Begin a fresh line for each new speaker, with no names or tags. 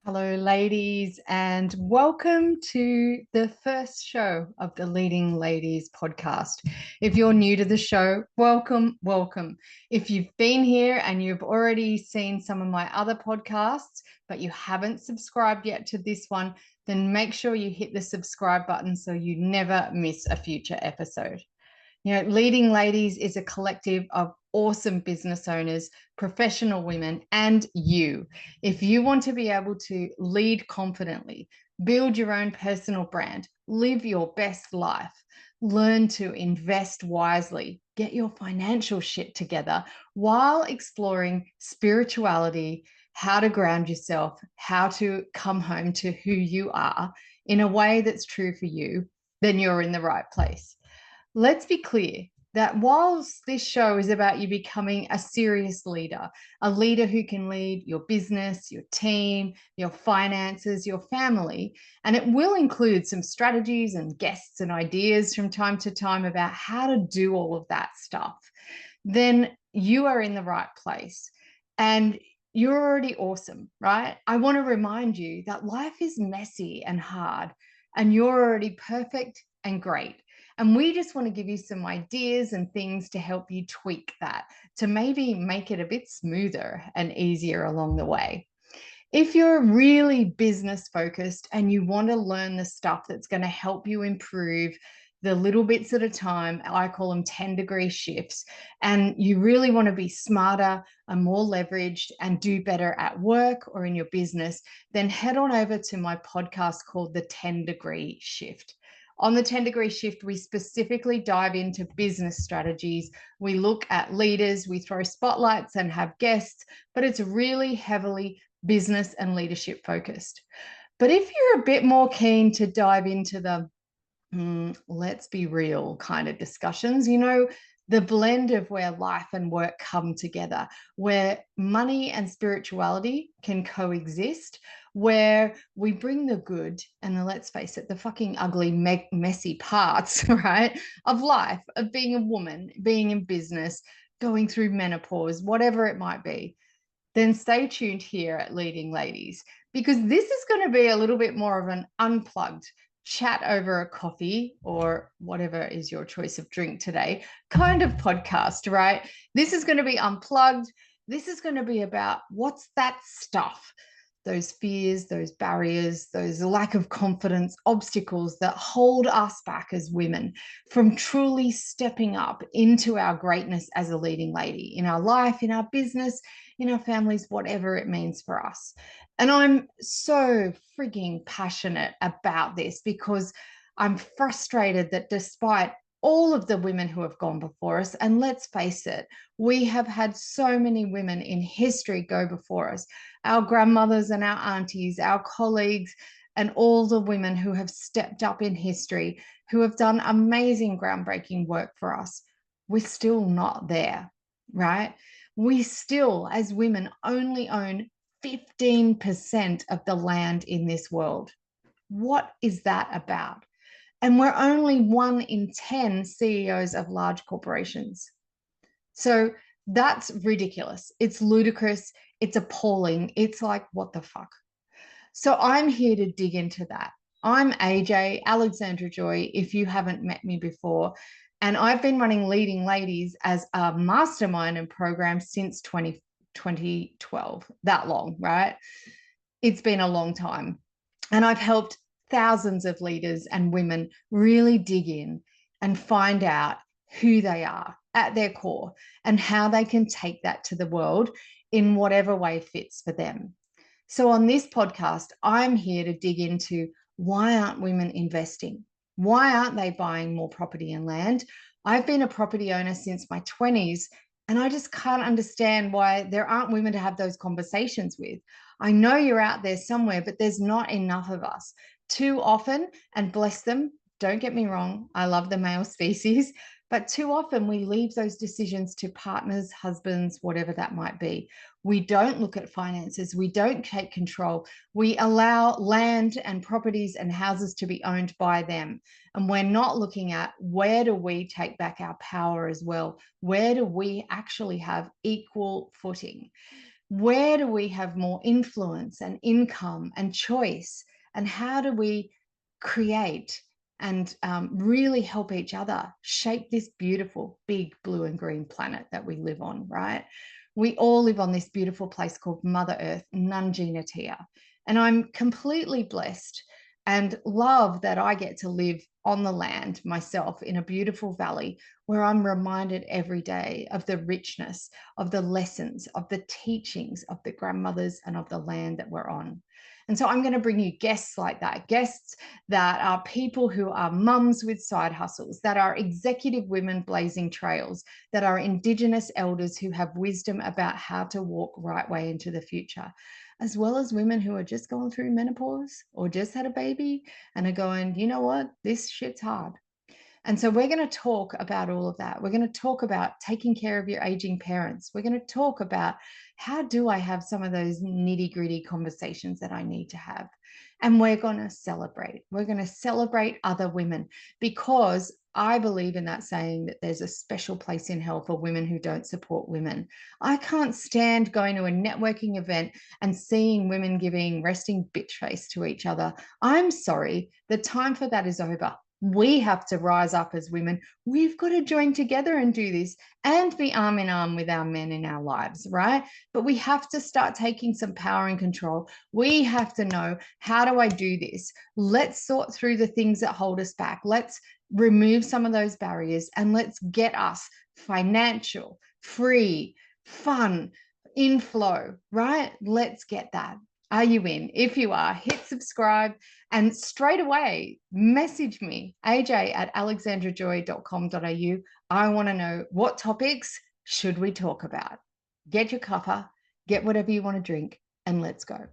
Hello, ladies, and welcome to the first show of the Leading Ladies podcast. If you're new to the show, welcome, welcome. If you've been here and you've already seen some of my other podcasts, but you haven't subscribed yet to this one, then make sure you hit the subscribe button so you never miss a future episode. Leading Ladies is a collective of awesome business owners, professional women, and you. If you want to be able to lead confidently, build your own personal brand, live your best life, learn to invest wisely, get your financial shit together while exploring spirituality, how to ground yourself, how to come home to who you are in a way that's true for you, then you're in the right place. Let's be clear that whilst this show is about you becoming a serious leader, a leader who can lead your business, your team, your finances, your family, and it will include some strategies and guests and ideas from time to time about how to do all of that stuff, then you are in the right place. And you're already awesome, right? I want to remind you that life is messy and hard, and you're already perfect and great. And we just want to give you some ideas and things to help you tweak that, to maybe make it a bit smoother and easier along the way. If you're really business focused and you want to learn the stuff that's going to help you improve the little bits at a time, I call them 10-degree shifts, and you really want to be smarter and more leveraged and do better at work or in your business, then head on over to my podcast called The 10-Degree Shift. On the 10-degree shift, we specifically dive into business strategies. We look at leaders, we throw spotlights and have guests, but it's really heavily business and leadership focused. But if you're a bit more keen to dive into the let's be real kind of discussions, the blend of where life and work come together, where money and spirituality can coexist, where we bring the good and the, let's face it, the fucking ugly, messy parts, right, of life, of being a woman, being in business, going through menopause, whatever it might be, then stay tuned here at Leading Ladies, because this is going to be a little bit more of an unplugged chat over a coffee or whatever is your choice of drink today kind of podcast, right? This is going to be unplugged. This is going to be about what's that stuff, those fears, those barriers, those lack of confidence, obstacles that hold us back as women from truly stepping up into our greatness as a leading lady in our life, in our business, in our families, whatever it means for us. And I'm so frigging passionate about this because I'm frustrated that despite all of the women who have gone before us, and let's face it, we have had so many women in history go before us, our grandmothers and our aunties, our colleagues, and all the women who have stepped up in history, who have done amazing, groundbreaking work for us. We're still not there, right? We still, as women, only own 15% of the land in this world. What is that about? And we're only 1 in 10 CEOs of large corporations. So that's ridiculous. It's ludicrous. It's appalling. It's like, what the fuck? So I'm here to dig into that. I'm AJ, Alexandra Joy, if you haven't met me before. And I've been running Leading Ladies as a mastermind and program since 2012. That long, right? It's been a long time. And I've helped thousands of leaders and women really dig in and find out who they are at their core and how they can take that to the world in whatever way fits for them. So on this podcast, I'm here to dig into why aren't women investing? Why aren't they buying more property and land? I've been a property owner since my 20s, and I just can't understand why there aren't women to have those conversations with. I know you're out there somewhere, but there's not enough of us. Too often, and bless them, don't get me wrong, I love the male species, but too often we leave those decisions to partners, husbands, whatever that might be. We don't look at finances. We don't take control. We allow land and properties and houses to be owned by them. And we're not looking at where do we take back our power as well? Where do we actually have equal footing? Where do we have more influence and income and choice? And how do we create and really help each other shape this beautiful, big blue and green planet that we live on, right? We all live on this beautiful place called Mother Earth, Nungi Tia. And I'm completely blessed and love that I get to live on the land myself in a beautiful valley where I'm reminded every day of the richness, of the lessons, of the teachings of the grandmothers and of the land that we're on. And so I'm going to bring you guests like that, guests that are people who are mums with side hustles, that are executive women blazing trails, that are Indigenous elders who have wisdom about how to walk right way into the future, as well as women who are just going through menopause or just had a baby and are going, you know what, this shit's hard. And so we're going to talk about all of that. We're going to talk about taking care of your aging parents. We're going to talk about how do I have some of those nitty gritty conversations that I need to have. And we're going to celebrate. We're going to celebrate other women because I believe in that saying that there's a special place in hell for women who don't support women. I can't stand going to a networking event and seeing women giving resting bitch face to each other. I'm sorry, the time for that is over. We have to rise up as women. We've got to join together and do this and be arm in arm with our men in our lives, right? But we have to start taking some power and control. We have to know, how do I do this? Let's sort through the things that hold us back. Let's remove some of those barriers and let's get us financial, free, fun, inflow, right? Let's get that. Are you in? If you are, hit subscribe and straight away message me, aj@alexandrajoy.com.au. I want to know, what topics should we talk about? Get your cuppa, get whatever you want to drink, and let's go.